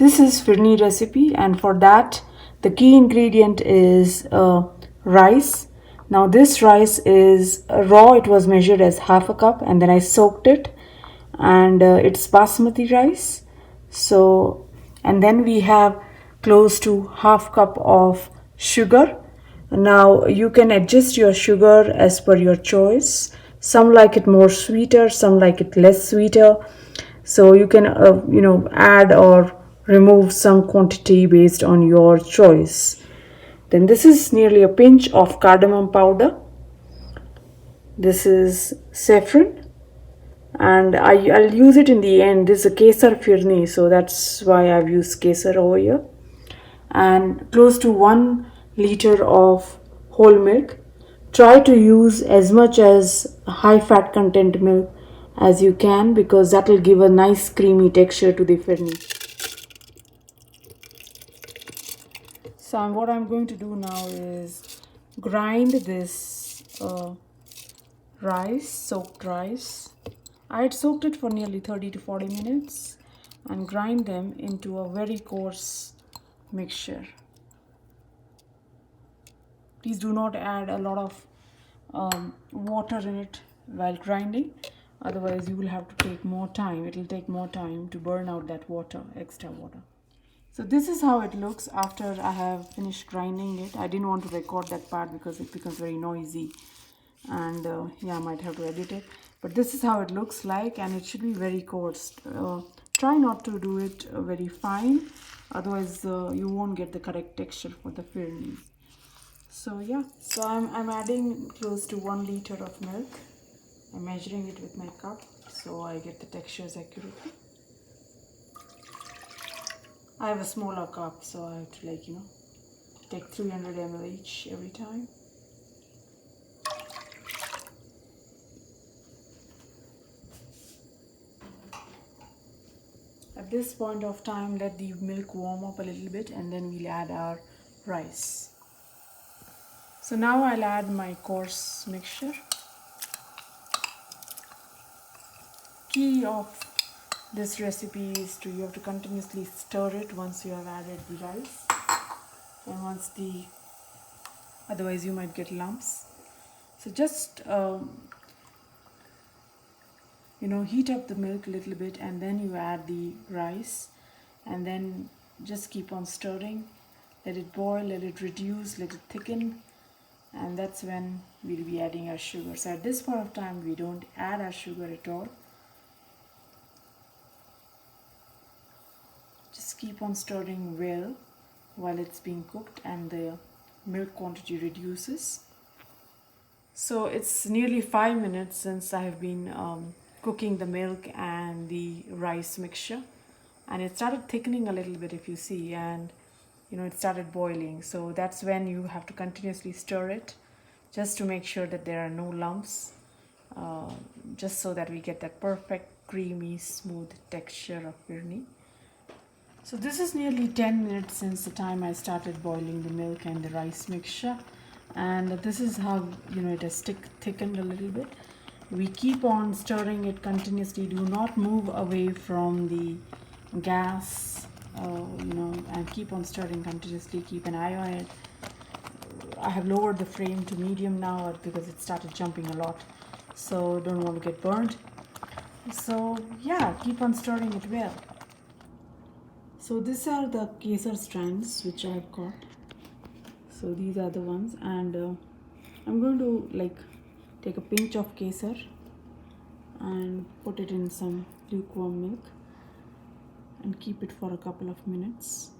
This is Phirni recipe, and for that the key ingredient is rice. Now this rice is raw. It was measured as half a cup and then I soaked it, and it's basmati rice. So, and then we have close to half cup of sugar. Now you can adjust your sugar as per your choice. Some like it more sweeter, some like it less sweeter. So you can add or remove some quantity based on your choice. Then this is nearly a pinch of cardamom powder. This is saffron, and I'll use it in the end. This is a Kesar Phirni, so that's why I've used Kesar over here. And close to 1 liter of whole milk. Try to use as much as high fat content milk as you can, because that will give a nice creamy texture to the Phirni. So what I'm going to do now is grind this rice, soaked rice. I had soaked it for nearly 30 to 40 minutes and grind them into a very coarse mixture. Please do not add a lot of water in it while grinding, otherwise you will have to take more time. It will take more time to burn out that water, extra water. So this is how it looks after I have finished grinding it. I didn't want to record that part because it becomes very noisy, and yeah, I might have to edit it. But this is how it looks like, and it should be very coarse. Try not to do it very fine, otherwise you won't get the correct texture for the Phirni. So yeah, so I'm adding close to 1 liter of milk. I'm measuring it with my cup so I get the textures accurately. I have a smaller cup, so I have to take 300 ml each every time. At this point of time, let the milk warm up a little bit and then we'll add our rice. So now I'll add my coarse mixture. Key of this recipe is you have to continuously stir it once you have added the rice, and otherwise you might get lumps. So just heat up the milk a little bit and then you add the rice, and then just keep on stirring. Let it boil, let it reduce, let it thicken, and that's when we'll be adding our sugar. So at this point of time we don't add our sugar at all. Just keep on stirring well while it's being cooked and the milk quantity reduces. So it's nearly 5 minutes since I have been cooking the milk and the rice mixture, and it started thickening a little bit, if you see, and it started boiling. So that's when you have to continuously stir it just to make sure that there are no lumps, just so that we get that perfect creamy smooth texture of Phirni. So this is nearly 10 minutes since the time I started boiling the milk and the rice mixture, and this is how it has thickened a little bit. We keep on stirring it continuously. Do not move away from the gas, and keep on stirring continuously. Keep an eye on it. I have lowered the flame to medium now because it started jumping a lot, so don't want to get burned. So yeah, keep on stirring it well. So these are the Kesar strands which I've got. So these are the ones, and I'm going to take a pinch of Kesar and put it in some lukewarm milk and keep it for a couple of minutes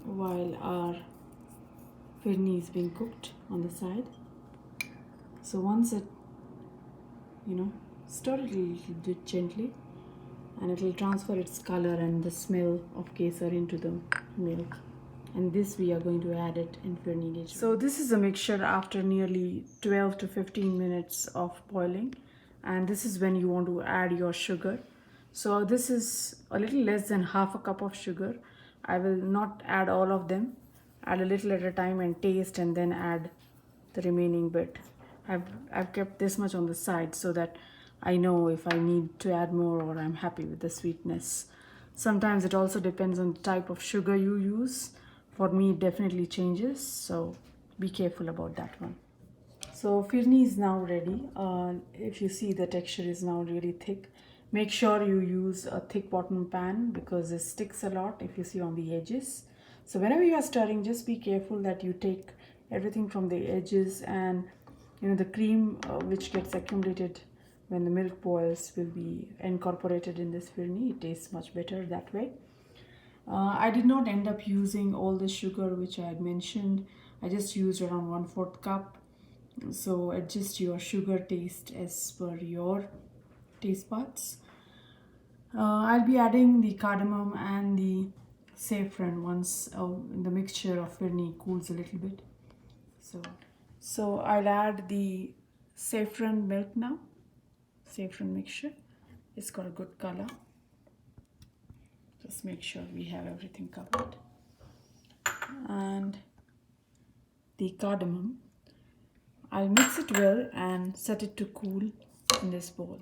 while our Phirni is being cooked on the side. So once it, stir it a little bit gently, and it will transfer its color and the smell of Kesar into the milk. And this we are going to add it in Phirni later. So this is a mixture after nearly 12 to 15 minutes of boiling, and this is when you want to add your sugar. So this is a little less than half a cup of sugar. I will not add all of them. Add a little at a time and taste, and then add the remaining bit. I've kept this much on the side so that I know if I need to add more or I'm happy with the sweetness. Sometimes it also depends on the type of sugar you use. For me, it definitely changes, so be careful about that one. So Phirni is now ready. If you see, the texture is now really thick. Make sure you use a thick bottom pan because it sticks a lot if you see on the edges. So whenever you are stirring, just be careful that you take everything from the edges, and the cream which gets accumulated when the milk boils will be incorporated in this Phirni. It tastes much better that way. I did not end up using all the sugar which I had mentioned. I just used around 1/4 cup. So adjust your sugar taste as per your taste buds. I'll be adding the cardamom and the saffron once the mixture of Phirni cools a little bit. So I'll add the saffron milk now. Saffron mixture. It's got a good color. Just make sure we have everything covered. And the cardamom. I'll mix it well and set it to cool in this bowl.